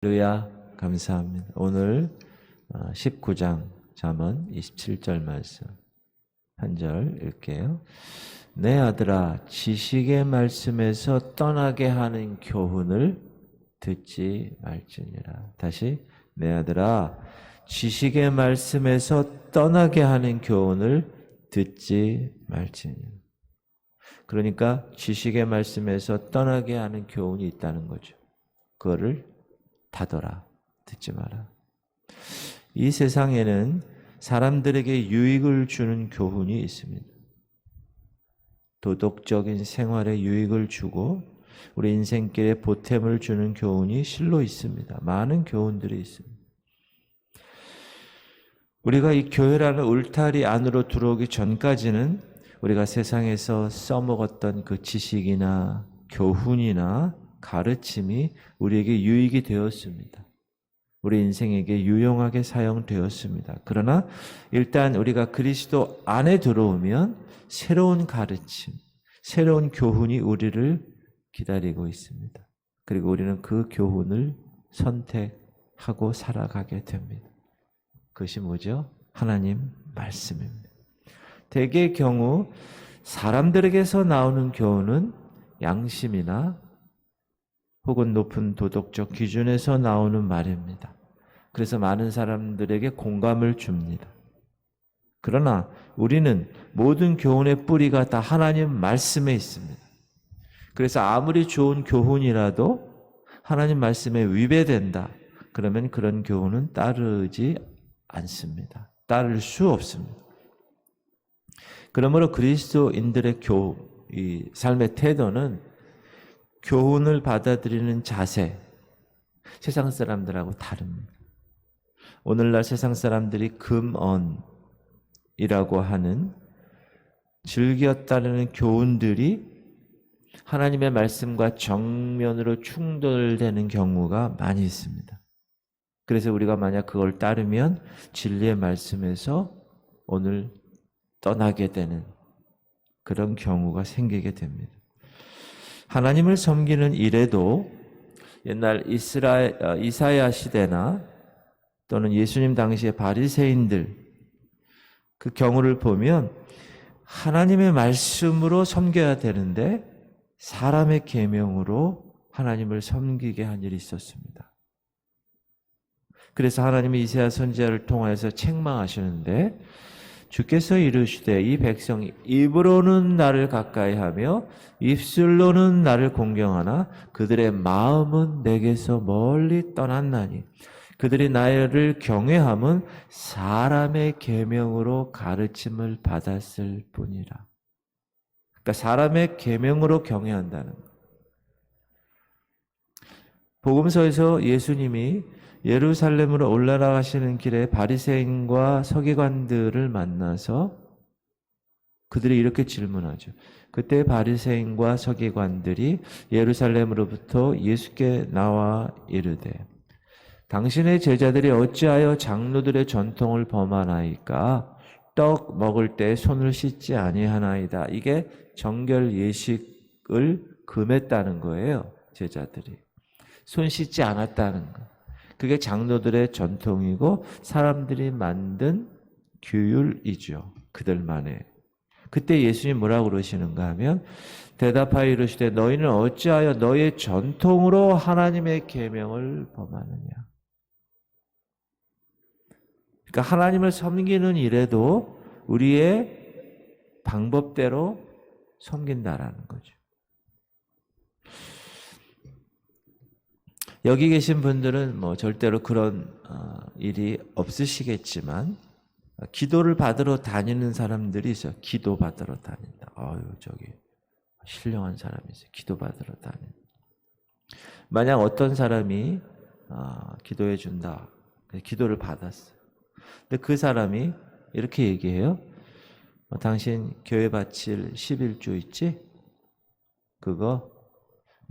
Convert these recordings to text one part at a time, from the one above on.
할렐루야, 감사합니다. 오늘 19장 잠언 27절 말씀 한 절 읽게요. 내 아들아, 지식의 말씀에서 떠나게 하는 교훈을 듣지 말지니라. 다시, 내 아들아, 지식의 말씀에서 떠나게 하는 교훈을 듣지 말지니라. 그러니까 지식의 말씀에서 떠나게 하는 교훈이 있다는 거죠. 그거를 닫아라, 듣지 마라. 이 세상에는 사람들에게 유익을 주는 교훈이 있습니다. 도덕적인 생활에 유익을 주고 우리 인생길에 보탬을 주는 교훈이 실로 있습니다. 많은 교훈들이 있습니다. 우리가 이 교회라는 울타리 안으로 들어오기 전까지는 우리가 세상에서 써먹었던 그 지식이나 교훈이나 가르침이 우리에게 유익이 되었습니다. 우리 인생에게 유용하게 사용되었습니다. 그러나 일단 우리가 그리스도 안에 들어오면 새로운 가르침, 새로운 교훈이 우리를 기다리고 있습니다. 그리고 우리는 그 교훈을 선택하고 살아가게 됩니다. 그것이 뭐죠? 하나님 말씀입니다. 대개의 경우 사람들에게서 나오는 교훈은 양심이나 혹은 높은 도덕적 기준에서 나오는 말입니다. 그래서 많은 사람들에게 공감을 줍니다. 그러나 우리는 모든 교훈의 뿌리가 다 하나님 말씀에 있습니다. 그래서 아무리 좋은 교훈이라도 하나님 말씀에 위배된다. 그러면 그런 교훈은 따르지 않습니다. 따를 수 없습니다. 그러므로 그리스도인들의 이 삶의 태도는 교훈을 받아들이는 자세, 세상 사람들하고 다릅니다. 오늘날 세상 사람들이 금언이라고 하는 즐겨 따르는 교훈들이 하나님의 말씀과 정면으로 충돌되는 경우가 많이 있습니다. 그래서 우리가 만약 그걸 따르면 진리의 말씀에서 오늘 떠나게 되는 그런 경우가 생기게 됩니다. 하나님을 섬기는 일에도 옛날 이사야 시대나 또는 예수님 당시의 바리새인들 그 경우를 보면 하나님의 말씀으로 섬겨야 되는데 사람의 계명으로 하나님을 섬기게 한 일이 있었습니다. 그래서 하나님이 이사야 선지자를 통하여서 책망하시는데 주께서 이르시되 이 백성이 입으로는 나를 가까이하며 입술로는 나를 공경하나 그들의 마음은 내게서 멀리 떠났나니 그들이 나를 경외함은 사람의 계명으로 가르침을 받았을 뿐이라. 그러니까 사람의 계명으로 경외한다는 것. 복음서에서 예수님이 예루살렘으로 올라가시는 길에 바리새인과 서기관들을 만나서 그들이 이렇게 질문하죠. 그때 바리새인과 서기관들이 예루살렘으로부터 예수께 나와 이르되 당신의 제자들이 어찌하여 장로들의 전통을 범하나이까? 떡 먹을 때 손을 씻지 아니하나이다. 이게 정결 예식을 금했다는 거예요. 제자들이. 손 씻지 않았다는 거. 그게 장로들의 전통이고 사람들이 만든 규율이죠. 그들만의. 그때 예수님 뭐라고 그러시는가 하면 대답하여 이르시되 너희는 어찌하여 너의 전통으로 하나님의 계명을 범하느냐. 그러니까 하나님을 섬기는 일에도 우리의 방법대로 섬긴다라는 거죠. 여기 계신 분들은 절대로 그런 일이 없으시겠지만 기도를 받으러 다니는 사람들이 있어요. 기도 받으러 다닌다. 저기 신령한 사람이 있어요. 기도 받으러 다닌다. 만약 어떤 사람이 기도해 준다. 기도를 받았어요. 근데 그 사람이 이렇게 얘기해요. 당신 교회 바칠 11조 있지? 그거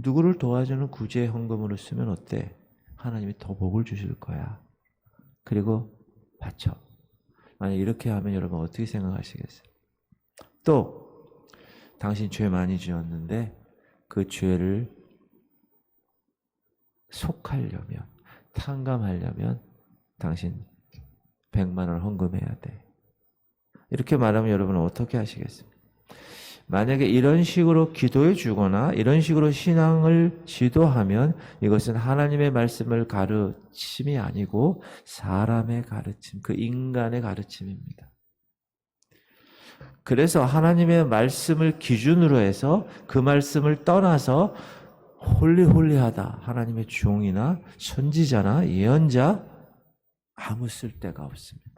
누구를 도와주는 구제 헌금으로 쓰면 어때? 하나님이 더 복을 주실 거야. 그리고 바쳐. 만약 이렇게 하면 여러분 어떻게 생각하시겠어요? 또 당신 죄 많이 지었는데 그 죄를 속하려면 탕감하려면 당신 100만 원 헌금해야 돼. 이렇게 말하면 여러분은 어떻게 하시겠습니까? 만약에 이런 식으로 기도해 주거나 이런 식으로 신앙을 지도하면 이것은 하나님의 말씀을 가르침이 아니고 사람의 가르침, 그 인간의 가르침입니다. 그래서 하나님의 말씀을 기준으로 해서 그 말씀을 떠나서 홀리홀리하다. 하나님의 종이나 선지자나 예언자 아무 쓸데가 없습니다.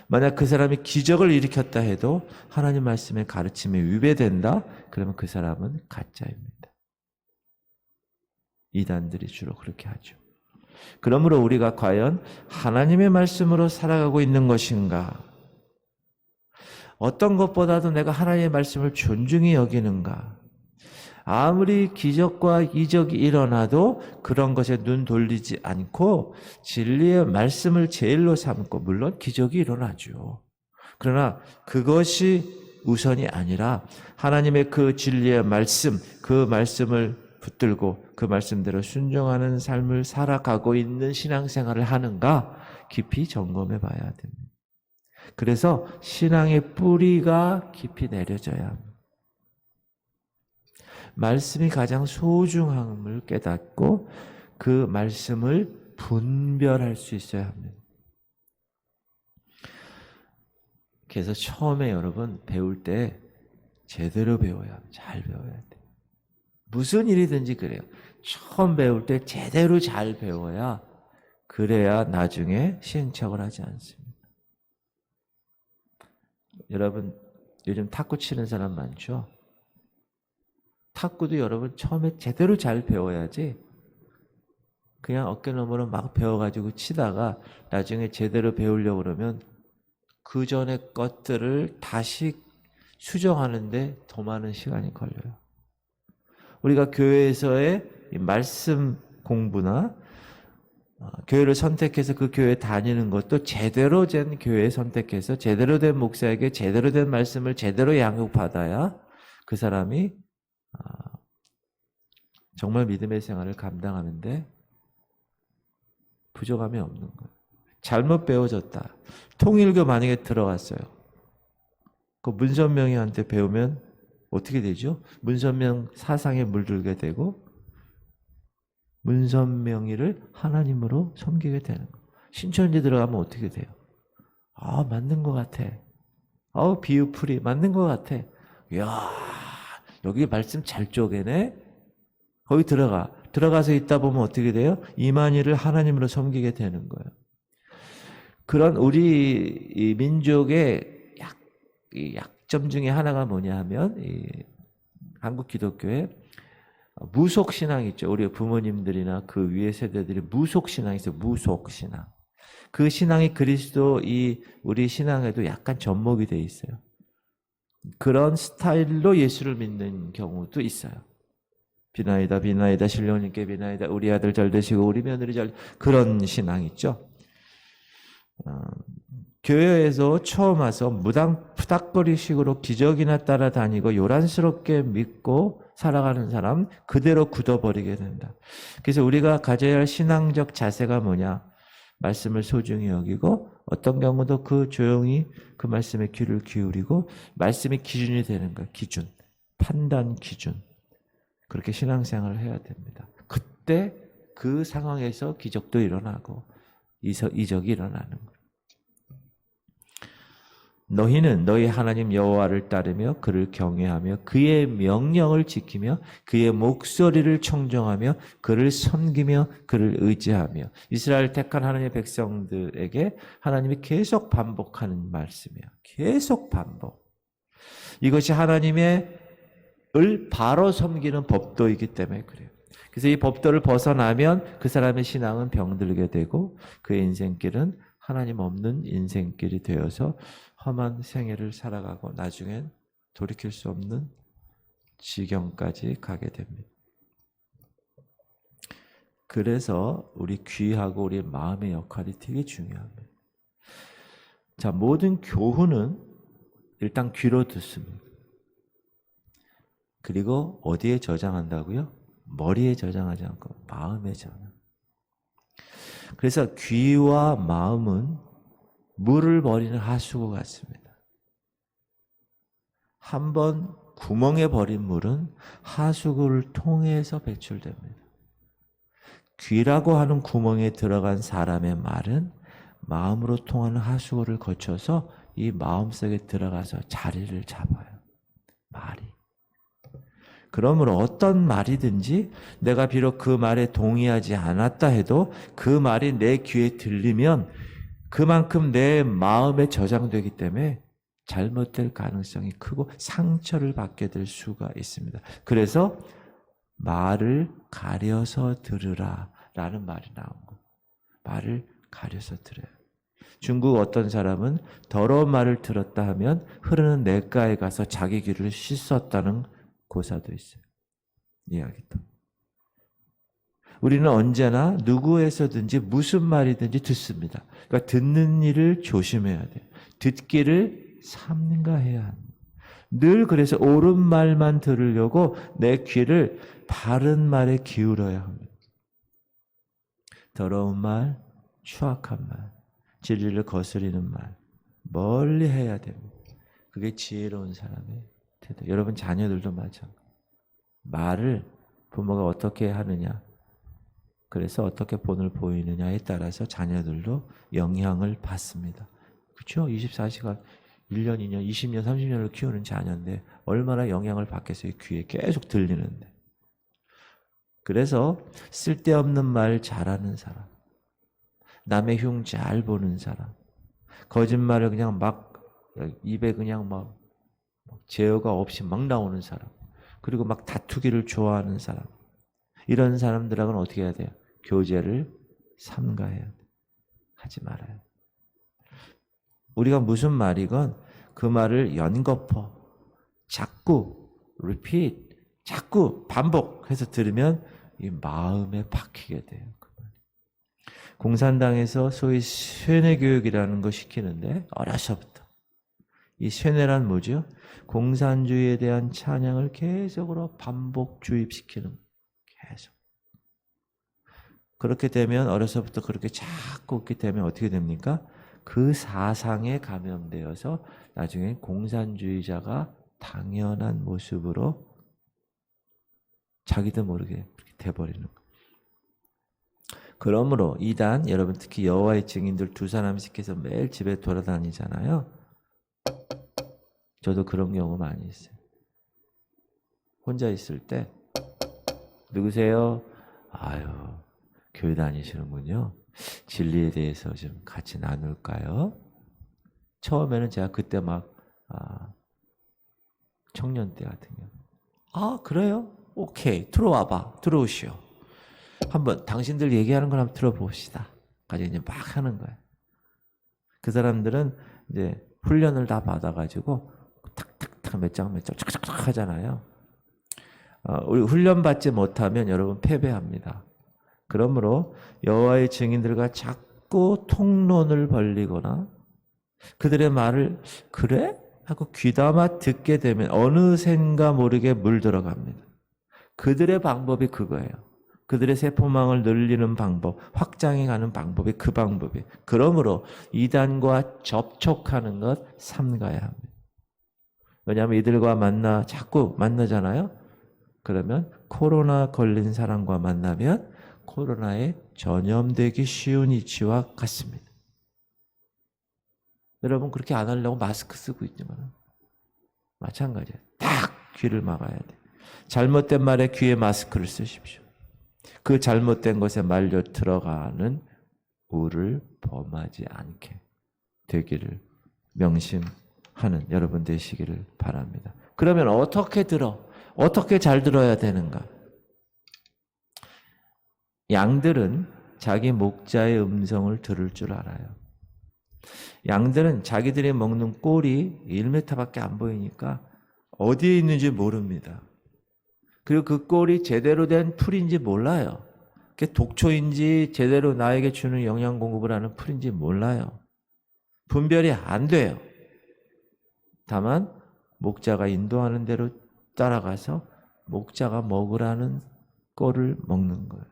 만약 그 사람이 기적을 일으켰다 해도 하나님 말씀의 가르침에 위배된다? 그러면 그 사람은 가짜입니다. 이단들이 주로 그렇게 하죠. 그러므로 우리가 과연 하나님의 말씀으로 살아가고 있는 것인가? 어떤 것보다도 내가 하나님의 말씀을 존중히 여기는가? 아무리 기적과 이적이 일어나도 그런 것에 눈 돌리지 않고 진리의 말씀을 제일로 삼고, 물론 기적이 일어나죠. 그러나 그것이 우선이 아니라 하나님의 그 진리의 말씀, 그 말씀을 붙들고 그 말씀대로 순종하는 삶을 살아가고 있는 신앙생활을 하는가 깊이 점검해 봐야 됩니다. 그래서 신앙의 뿌리가 깊이 내려져야 합니다. 말씀이 가장 소중함을 깨닫고 그 말씀을 분별할 수 있어야 합니다. 그래서 처음에 여러분 배울 때 제대로 배워야 합니다. 잘 배워야 돼요. 무슨 일이든지 그래요. 처음 배울 때 제대로 잘 배워야, 그래야 나중에 시행착오를 하지 않습니다. 여러분 요즘 탁구 치는 사람 많죠? 탁구도 여러분 처음에 제대로 잘 배워야지 그냥 어깨너머로 막 배워가지고 치다가 나중에 제대로 배우려고 그러면 그 전의 것들을 다시 수정하는데 더 많은 시간이 걸려요. 우리가 교회에서의 말씀 공부나 교회를 선택해서 그 교회에 다니는 것도 제대로 된 교회 선택해서 제대로 된 목사에게 제대로 된 말씀을 제대로 양육받아야 그 사람이 정말 믿음의 생활을 감당하는데 부족함이 없는 거예요. 잘못 배워졌다. 통일교 만약에 들어갔어요. 그 문선명이한테 배우면 어떻게 되죠? 문선명 사상에 물들게 되고 문선명이를 하나님으로 섬기게 되는 거예요. 신천지 들어가면 어떻게 돼요? 맞는 것 같아. 비유풀이 맞는 것 같아. 이야, 여기 말씀 잘 쪼개네. 거기 들어가서 있다 보면 어떻게 돼요? 이만희를 하나님으로 섬기게 되는 거예요. 그런 우리 이 민족의 약점 중에 하나가 뭐냐 하면 이 한국 기독교에 무속신앙 있죠. 우리 부모님들이나 그 위의 세대들이 무속신앙이 있어요. 무속신앙. 그 신앙이 그리스도 우리 신앙에도 약간 접목이 돼 있어요. 그런 스타일로 예수를 믿는 경우도 있어요. 비나이다 비나이다 신령님께 비나이다 우리 아들 잘 되시고 우리 며느리 잘, 그런 신앙 있죠. 교회에서 처음 와서 무당 푸닥거리식으로 기적이나 따라다니고 요란스럽게 믿고 살아가는 사람 그대로 굳어버리게 된다. 그래서 우리가 가져야 할 신앙적 자세가 뭐냐? 말씀을 소중히 여기고 어떤 경우도 조용히 그 말씀에 귀를 기울이고 말씀이 기준이 되는 거예요. 기준, 판단 기준. 그렇게 신앙생활을 해야 됩니다. 그때 그 상황에서 기적도 일어나고 이적이 일어나는 거예요. 너희는 너희 하나님 여호와를 따르며 그를 경외하며 그의 명령을 지키며 그의 목소리를 청정하며 그를 섬기며 그를 의지하며. 이스라엘 택한 하나님의 백성들에게 하나님이 계속 반복하는 말씀이에요. 계속 반복. 이것이 하나님의 을 바로 섬기는 법도이기 때문에 그래요. 그래서 이 법도를 벗어나면 그 사람의 신앙은 병들게 되고 그의 인생길은 하나님 없는 인생길이 되어서 험한 생애를 살아가고 나중엔 돌이킬 수 없는 지경까지 가게 됩니다. 그래서 우리 귀하고 우리 마음의 역할이 되게 중요합니다. 자, 모든 교훈은 일단 귀로 듣습니다. 그리고 어디에 저장한다고요? 머리에 저장하지 않고 마음에 저장. 그래서 귀와 마음은 물을 버리는 하수구 같습니다. 한번 구멍에 버린 물은 하수구를 통해서 배출됩니다. 귀라고 하는 구멍에 들어간 사람의 말은 마음으로 통하는 하수구를 거쳐서 이 마음속에 들어가서 자리를 잡아요. 말이. 그러므로 어떤 말이든지 내가 비록 그 말에 동의하지 않았다 해도 그 말이 내 귀에 들리면 그만큼 내 마음에 저장되기 때문에 잘못될 가능성이 크고 상처를 받게 될 수가 있습니다. 그래서 말을 가려서 들으라 라는 말이 나온 거예요. 말을 가려서 들어요. 중국 어떤 사람은 더러운 말을 들었다 하면 흐르는 냇가에 가서 자기 귀를 씻었다는 고사도 있어요. 이야기도. 우리는 언제나 누구에서든지 무슨 말이든지 듣습니다. 그러니까 듣는 일을 조심해야 돼요. 듣기를 삼가해야 합니다. 늘 그래서 옳은 말만 들으려고 내 귀를 바른 말에 기울여야 합니다. 더러운 말, 추악한 말, 진리를 거스리는 말 멀리 해야 됩니다. 그게 지혜로운 사람의 태도. 여러분 자녀들도 마찬가지. 말을 부모가 어떻게 하느냐, 그래서 어떻게 본을 보이느냐에 따라서 자녀들도 영향을 받습니다. 그렇죠? 24시간 1년, 2년, 20년, 30년을 키우는 자녀인데 얼마나 영향을 받겠어요. 귀에 계속 들리는데. 그래서 쓸데없는 말 잘하는 사람, 남의 흉 잘 보는 사람, 거짓말을 그냥 막 입에 그냥 막 제어가 없이 막 나오는 사람, 그리고 막 다투기를 좋아하는 사람, 이런 사람들하고는 어떻게 해야 돼요? 교제를 삼가해야 돼요. 하지 말아요. 우리가 무슨 말이건 그 말을 연거푸, 자꾸 repeat, 자꾸 반복해서 들으면 이 마음에 박히게 돼요. 공산당에서 소위 쇠뇌 교육이라는 거 시키는데 어려서부터 이 쇠뇌란 뭐죠? 공산주의에 대한 찬양을 계속으로 반복 주입시키는, 계속. 그렇게 되면 어려서부터 그렇게 자꾸 웃게 되면 어떻게 됩니까? 그 사상에 감염되어서 나중에 공산주의자가 당연한 모습으로 자기도 모르게 그렇게 돼버리는 거예요. 그러므로 이단, 여러분 특히 여호와의 증인들 두 사람씩 해서 매일 집에 돌아다니잖아요. 저도 그런 경우 많이 있어요. 혼자 있을 때 누구세요? 아유, 교회 다니시는군요. 진리에 대해서 좀 같이 나눌까요? 처음에는 제가 그때 막 청년 때 같은 경우, 아 그래요? 오케이, 들어와봐, 들어오시오. 한번 당신들 얘기하는 걸 한번 들어봅시다. 까지 이제 막 하는 거예요. 그 사람들은 이제 훈련을 다 받아가지고 탁탁탁 몇 장 착착착 하잖아요. 우리 훈련 받지 못하면 여러분 패배합니다. 그러므로 여호와의 증인들과 자꾸 통론을 벌리거나 그들의 말을 그래? 하고 귀담아 듣게 되면 어느샌가 모르게 물들어갑니다. 그들의 방법이 그거예요. 그들의 세포망을 늘리는 방법, 확장해 가는 방법이 그 방법이에요. 그러므로 이단과 접촉하는 것 삼가야 합니다. 왜냐하면 이들과 자꾸 만나잖아요. 그러면 코로나 걸린 사람과 만나면 코로나에 전염되기 쉬운 이치와 같습니다. 여러분 그렇게 안 하려고 마스크 쓰고 있지만 마찬가지예요. 딱 귀를 막아야 돼. 잘못된 말에 귀에 마스크를 쓰십시오. 그 잘못된 것에 말려 들어가는 우를 범하지 않게 되기를 명심하는 여러분 되시기를 바랍니다. 그러면 어떻게 들어? 어떻게 잘 들어야 되는가? 양들은 자기 목자의 음성을 들을 줄 알아요. 양들은 자기들이 먹는 꼴이 1m밖에 안 보이니까 어디에 있는지 모릅니다. 그리고 그 꼴이 제대로 된 풀인지 몰라요. 그게 독초인지 제대로 나에게 주는 영양 공급을 하는 풀인지 몰라요. 분별이 안 돼요. 다만 목자가 인도하는 대로 따라가서 목자가 먹으라는 꼴을 먹는 거예요.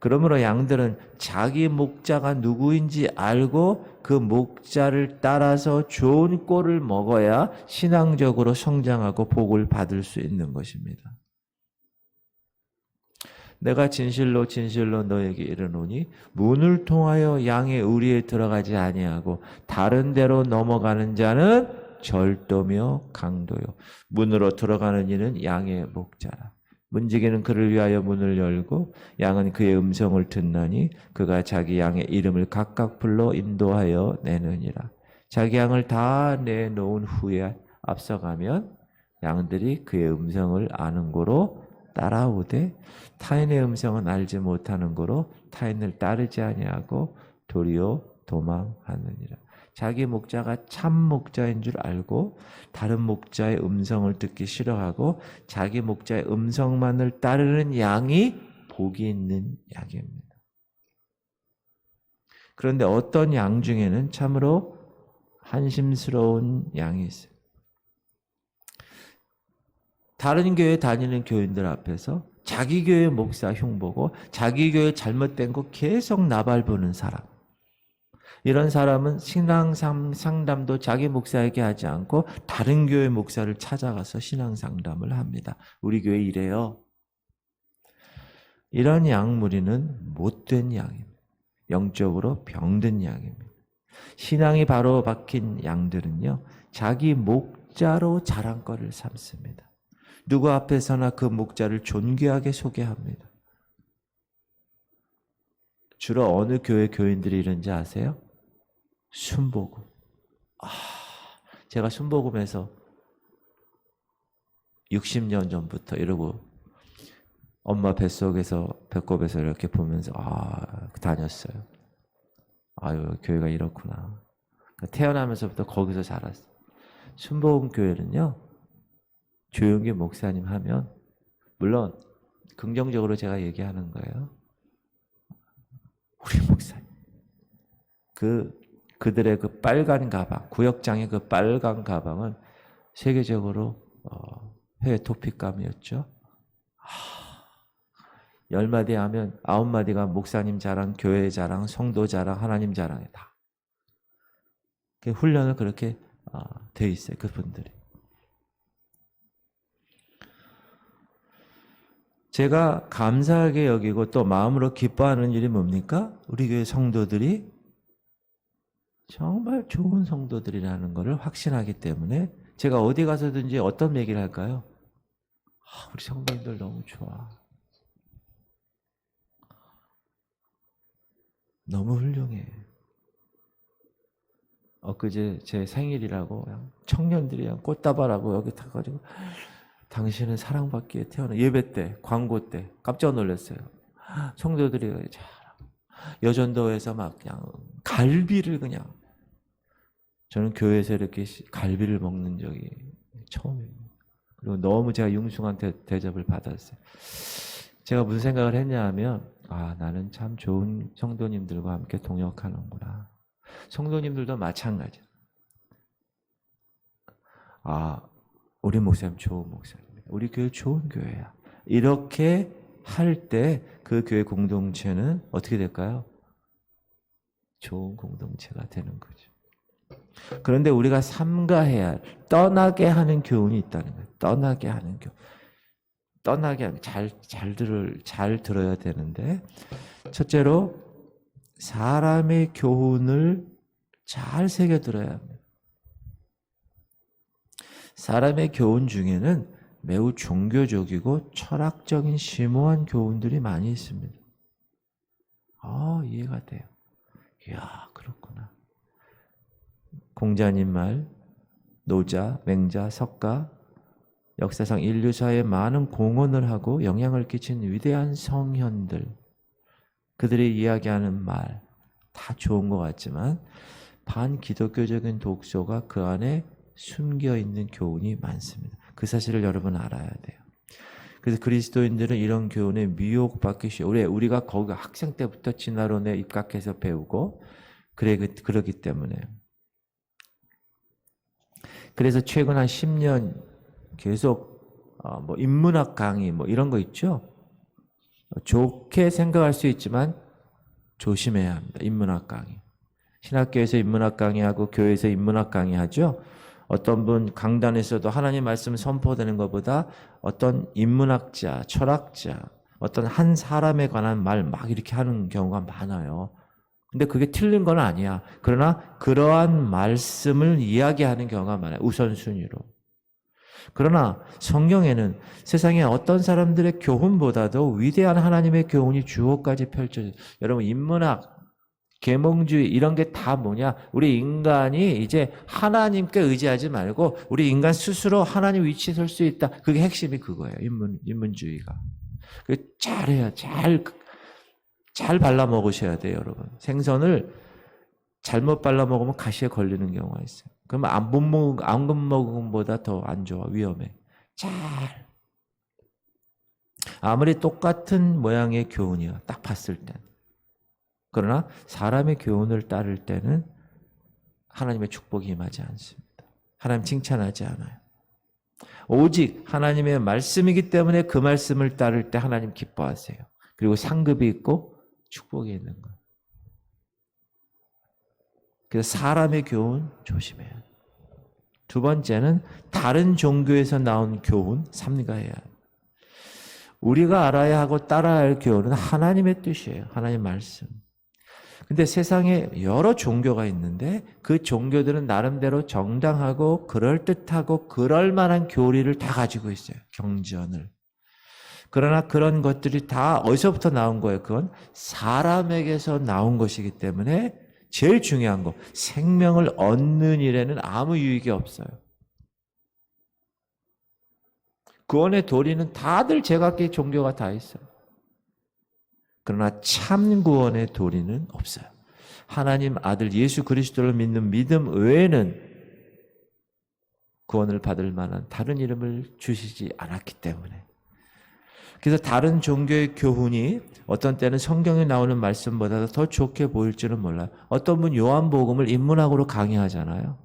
그러므로 양들은 자기 목자가 누구인지 알고 그 목자를 따라서 좋은 꼴을 먹어야 신앙적으로 성장하고 복을 받을 수 있는 것입니다. 내가 진실로 진실로 너에게 이르노니 문을 통하여 양의 우리에 들어가지 아니하고 다른 데로 넘어가는 자는 절도며 강도요. 문으로 들어가는 이는 양의 목자라. 문지기는 그를 위하여 문을 열고 양은 그의 음성을 듣나니 그가 자기 양의 이름을 각각 불러 인도하여 내느니라. 자기 양을 다 내놓은 후에 앞서가면 양들이 그의 음성을 아는 고로 따라오되 타인의 음성은 알지 못하는 고로 타인을 따르지 아니하고 도리어 도망하느니라. 자기 목자가 참 목자인 줄 알고 다른 목자의 음성을 듣기 싫어하고 자기 목자의 음성만을 따르는 양이 복이 있는 양입니다. 그런데 어떤 양 중에는 참으로 한심스러운 양이 있어요. 다른 교회 다니는 교인들 앞에서 자기 교회 목사 흉보고 자기 교회 잘못된 거 계속 나발부는 사람. 이런 사람은 신앙 상담도 자기 목사에게 하지 않고 다른 교회 목사를 찾아가서 신앙 상담을 합니다. 우리 교회 이래요. 이런 양무리는 못된 양입니다. 영적으로 병든 양입니다. 신앙이 바로 박힌 양들은요, 자기 목자로 자랑거리를 삼습니다. 누구 앞에서나 그 목자를 존귀하게 소개합니다. 주로 어느 교회 교인들이 이런지 아세요? 순복음. 제가 순복음에서 60년 전부터 이러고 엄마 뱃속에서 배꼽에서 이렇게 보면서 다녔어요. 아유, 교회가 이렇구나. 태어나면서부터 거기서 자랐어요. 순복음 교회는요, 조용기 목사님 하면, 물론 긍정적으로 제가 얘기하는 거예요. 우리 목사님. 그들의 그 빨간 가방, 구역장의 그 빨간 가방은 세계적으로 해외 토픽감이었죠. 10마디 하면 9마디가 목사님 자랑, 교회 자랑, 성도 자랑, 하나님 자랑이다. 훈련을 그렇게 돼 있어요, 그분들이. 제가 감사하게 여기고 또 마음으로 기뻐하는 일이 뭡니까? 우리 교회 성도들이 정말 좋은 성도들이라는 것을 확신하기 때문에 제가 어디 가서든지 어떤 얘기를 할까요? 우리 성도님들 너무 좋아. 너무 훌륭해. 엊그제 제 생일이라고 청년들이 꽃다발하고 여기 타가지고 당신은 사랑받기에 태어나 예배 때, 광고 때 깜짝 놀랐어요. 성도들이 여전도에서 막 그냥 갈비를 그냥 저는 교회에서 이렇게 갈비를 먹는 적이 처음이에요. 그리고 너무 제가 융숭한 대접을 받았어요. 제가 무슨 생각을 했냐 하면 나는 참 좋은 성도님들과 함께 동역하는구나. 성도님들도 마찬가지야. 우리 목사님 좋은 목사님이다. 우리 교회 좋은 교회야. 이렇게 할 때 그 교회 공동체는 어떻게 될까요? 좋은 공동체가 되는 거죠. 그런데 우리가 삼가해야 할, 떠나게 하는 교훈이 있다는 거예요. 떠나게 하는 교훈. 떠나게 하는, 잘 들어야 되는데, 첫째로 사람의 교훈을 잘 새겨들어야 합니다. 사람의 교훈 중에는 매우 종교적이고 철학적인 심오한 교훈들이 많이 있습니다. 이해가 돼요. 이야, 그렇구나. 공자님 말, 노자, 맹자, 석가, 역사상 인류사에 많은 공헌을 하고 영향을 끼친 위대한 성현들, 그들이 이야기하는 말, 다 좋은 것 같지만 반기독교적인 독소가 그 안에 숨겨있는 교훈이 많습니다. 그 사실을 여러분 알아야 돼요. 그래서 그리스도인들은 이런 교훈에 미혹받기 쉬워요. 우리가 거기 학생 때부터 진화론에 입각해서 배우고 그러기 때문에. 그래서 최근 한 10년 계속 인문학 강의 이런 거 있죠. 좋게 생각할 수 있지만 조심해야 합니다. 인문학 강의. 신학교에서 인문학 강의하고 교회에서 인문학 강의하죠. 어떤 분 강단에서도 하나님 말씀 선포되는 것보다 어떤 인문학자, 철학자, 어떤 한 사람에 관한 말 막 이렇게 하는 경우가 많아요. 근데 그게 틀린 건 아니야. 그러나 그러한 말씀을 이야기하는 경우가 많아요. 우선순위로. 그러나 성경에는 세상에 어떤 사람들의 교훈보다도 위대한 하나님의 교훈이 주어까지 펼쳐져요. 여러분 인문학, 계몽주의 이런 게 다 뭐냐? 우리 인간이 이제 하나님께 의지하지 말고 우리 인간 스스로 하나님 위치에 설 수 있다. 그게 핵심이 그거예요. 인문주의가. 잘해야 잘 발라 먹으셔야 돼요, 여러분. 생선을 잘못 발라 먹으면 가시에 걸리는 경우가 있어요. 그러면 안 먹은 것보다 더 안 좋아, 위험해. 아무리 똑같은 모양의 교훈이야, 딱 봤을 땐. 그러나 사람의 교훈을 따를 때는 하나님의 축복이 임하지 않습니다. 하나님 칭찬하지 않아요. 오직 하나님의 말씀이기 때문에 그 말씀을 따를 때 하나님 기뻐하세요. 그리고 상급이 있고 축복이 있는 거예요. 그래서 사람의 교훈 조심해요. 두 번째는 다른 종교에서 나온 교훈 삼가해야 해요. 우리가 알아야 하고 따라야 할 교훈은 하나님의 뜻이에요. 하나님의 말씀. 근데 세상에 여러 종교가 있는데 그 종교들은 나름대로 정당하고 그럴듯하고 그럴만한 교리를 다 가지고 있어요. 경전을. 그러나 그런 것들이 다 어디서부터 나온 거예요? 그건 사람에게서 나온 것이기 때문에 제일 중요한 거, 생명을 얻는 일에는 아무 유익이 없어요. 구원의 도리는 다들 제각기 종교가 다 있어요. 그러나 참 구원의 도리는 없어요. 하나님 아들 예수 그리스도를 믿는 믿음 외에는 구원을 받을 만한 다른 이름을 주시지 않았기 때문에. 그래서 다른 종교의 교훈이 어떤 때는 성경에 나오는 말씀보다 더 좋게 보일지는 몰라요. 어떤 분 요한복음을 인문학으로 강의하잖아요.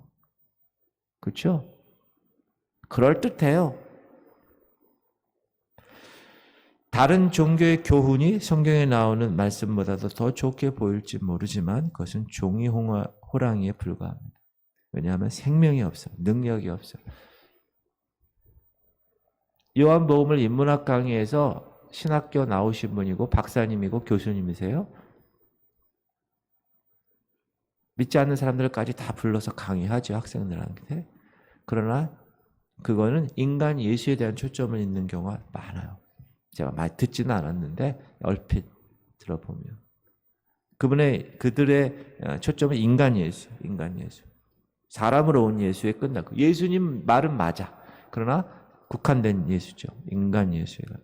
그렇죠? 그럴듯해요. 다른 종교의 교훈이 성경에 나오는 말씀보다도 더 좋게 보일지 모르지만 그것은 종이 호랑이에 불과합니다. 왜냐하면 생명이 없어요. 능력이 없어요. 요한복음을 인문학 강의에서 신학교 나오신 분이고 박사님이고 교수님이세요. 믿지 않는 사람들까지 다 불러서 강의하죠. 학생들한테. 그러나 그거는 인간 예수에 대한 초점을 있는 경우가 많아요. 제가 많이 듣지는 않았는데 얼핏 들어보면 그들의 초점은 인간 예수. 사람으로 온 예수에 끝나고 예수님 말은 맞아. 그러나 국한된 예수죠. 인간 예수가.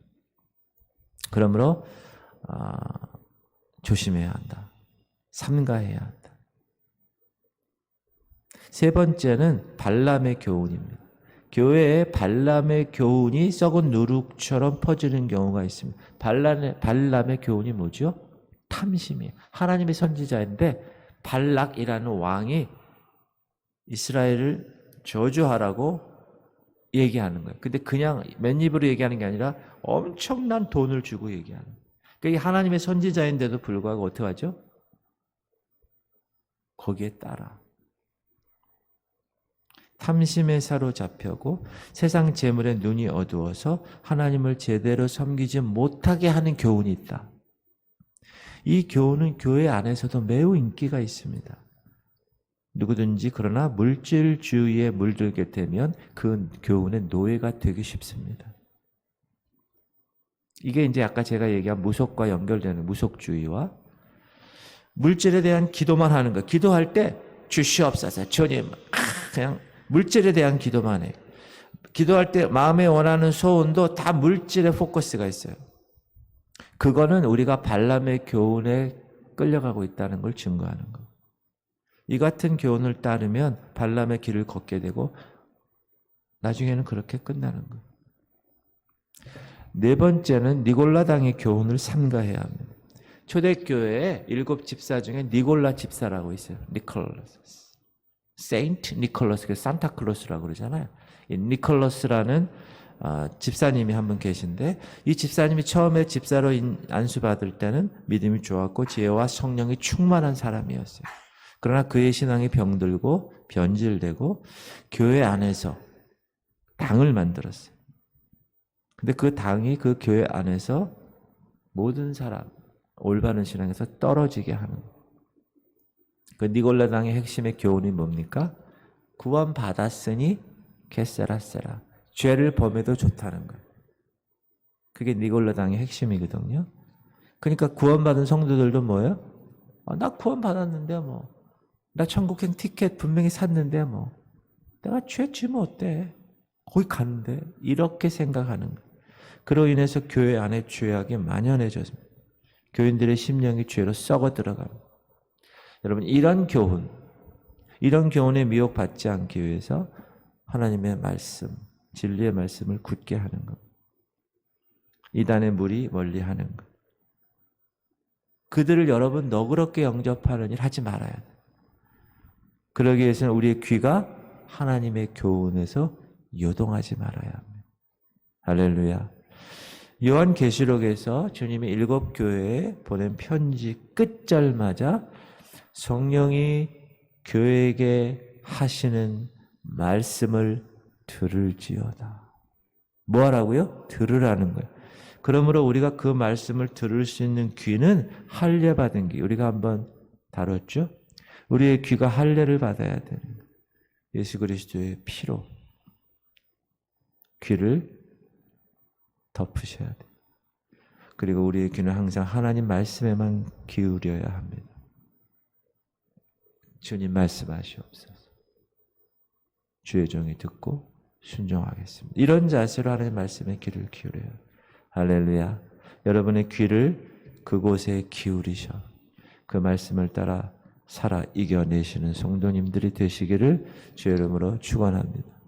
그러므로 조심해야 한다. 삼가해야 한다. 세 번째는 발람의 교훈입니다. 교회에 발람의 교훈이 썩은 누룩처럼 퍼지는 경우가 있습니다. 발람의 교훈이 뭐죠? 탐심이에요. 하나님의 선지자인데 발락이라는 왕이 이스라엘을 저주하라고 얘기하는 거예요. 근데 그냥 맨입으로 얘기하는 게 아니라 엄청난 돈을 주고 얘기하는 거예요. 그러니까 하나님의 선지자인데도 불구하고 어떻게 하죠? 거기에 따라. 탐심에 사로잡혀고 세상 재물에 눈이 어두워서 하나님을 제대로 섬기지 못하게 하는 교훈이 있다. 이 교훈은 교회 안에서도 매우 인기가 있습니다. 누구든지 그러나 물질주의에 물들게 되면 그 교훈의 노예가 되기 쉽습니다. 이게 이제 아까 제가 얘기한 무속과 연결되는 무속주의와 물질에 대한 기도만 하는 거. 기도할 때 주시옵소서 주님 그냥 물질에 대한 기도만 해요. 기도할 때 마음에 원하는 소원도 다 물질에 포커스가 있어요. 그거는 우리가 발람의 교훈에 끌려가고 있다는 걸 증거하는 거. 이 같은 교훈을 따르면 발람의 길을 걷게 되고 나중에는 그렇게 끝나는 거. 네 번째는 니골라당의 교훈을 삼가해야 합니다. 초대교회에 7 집사 중에 니골라 집사라고 있어요. 니콜라스. 세인트 니콜러스, 산타클로스라고 그러잖아요. 이 니콜러스라는 집사님이 한 분 계신데 이 집사님이 처음에 집사로 안수받을 때는 믿음이 좋았고 지혜와 성령이 충만한 사람이었어요. 그러나 그의 신앙이 병들고 변질되고 교회 안에서 당을 만들었어요. 근데 그 당이 그 교회 안에서 모든 사람 올바른 신앙에서 떨어지게 하는 거예요. 그 니골라당의 핵심의 교훈이 뭡니까? 구원 받았으니 게세라세라. 죄를 범해도 좋다는 거예요. 그게 니골라당의 핵심이거든요. 그러니까 구원받은 성도들도 뭐예요? 나 구원받았는데 뭐. 나 천국행 티켓 분명히 샀는데 뭐. 내가 죄 지면 어때? 거기 갔는데. 이렇게 생각하는 거예요. 그로 인해서 교회 안에 죄악이 만연해졌습니다. 교인들의 심령이 죄로 썩어 들어갑니다. 여러분 이런 교훈에 미혹받지 않기 위해서 하나님의 말씀, 진리의 말씀을 굳게 하는 것. 이단의 무리 멀리하는 것. 그들을 여러분 너그럽게 영접하는 일 하지 말아야 돼. 그러기 위해서는 우리의 귀가 하나님의 교훈에서 요동하지 말아야 합니다. 할렐루야. 요한계시록에서 주님이 7 교회에 보낸 편지 끝절마다 성령이 교회에게 하시는 말씀을 들을지어다. 뭐 하라고요? 들으라는 거예요. 그러므로 우리가 그 말씀을 들을 수 있는 귀는 할례 받은 귀. 우리가 한번 다뤘죠? 우리의 귀가 할례를 받아야 되는 거예요. 예수 그리스도의 피로 귀를 덮으셔야 돼요. 그리고 우리의 귀는 항상 하나님 말씀에만 기울여야 합니다. 주님 말씀하시옵소서. 주의 종이 듣고 순종하겠습니다. 이런 자세로 하나님 말씀에 귀를 기울여요. 할렐루야. 여러분의 귀를 그곳에 기울이셔 그 말씀을 따라 살아 이겨내시는 성도님들이 되시기를 주의 이름으로 축원합니다.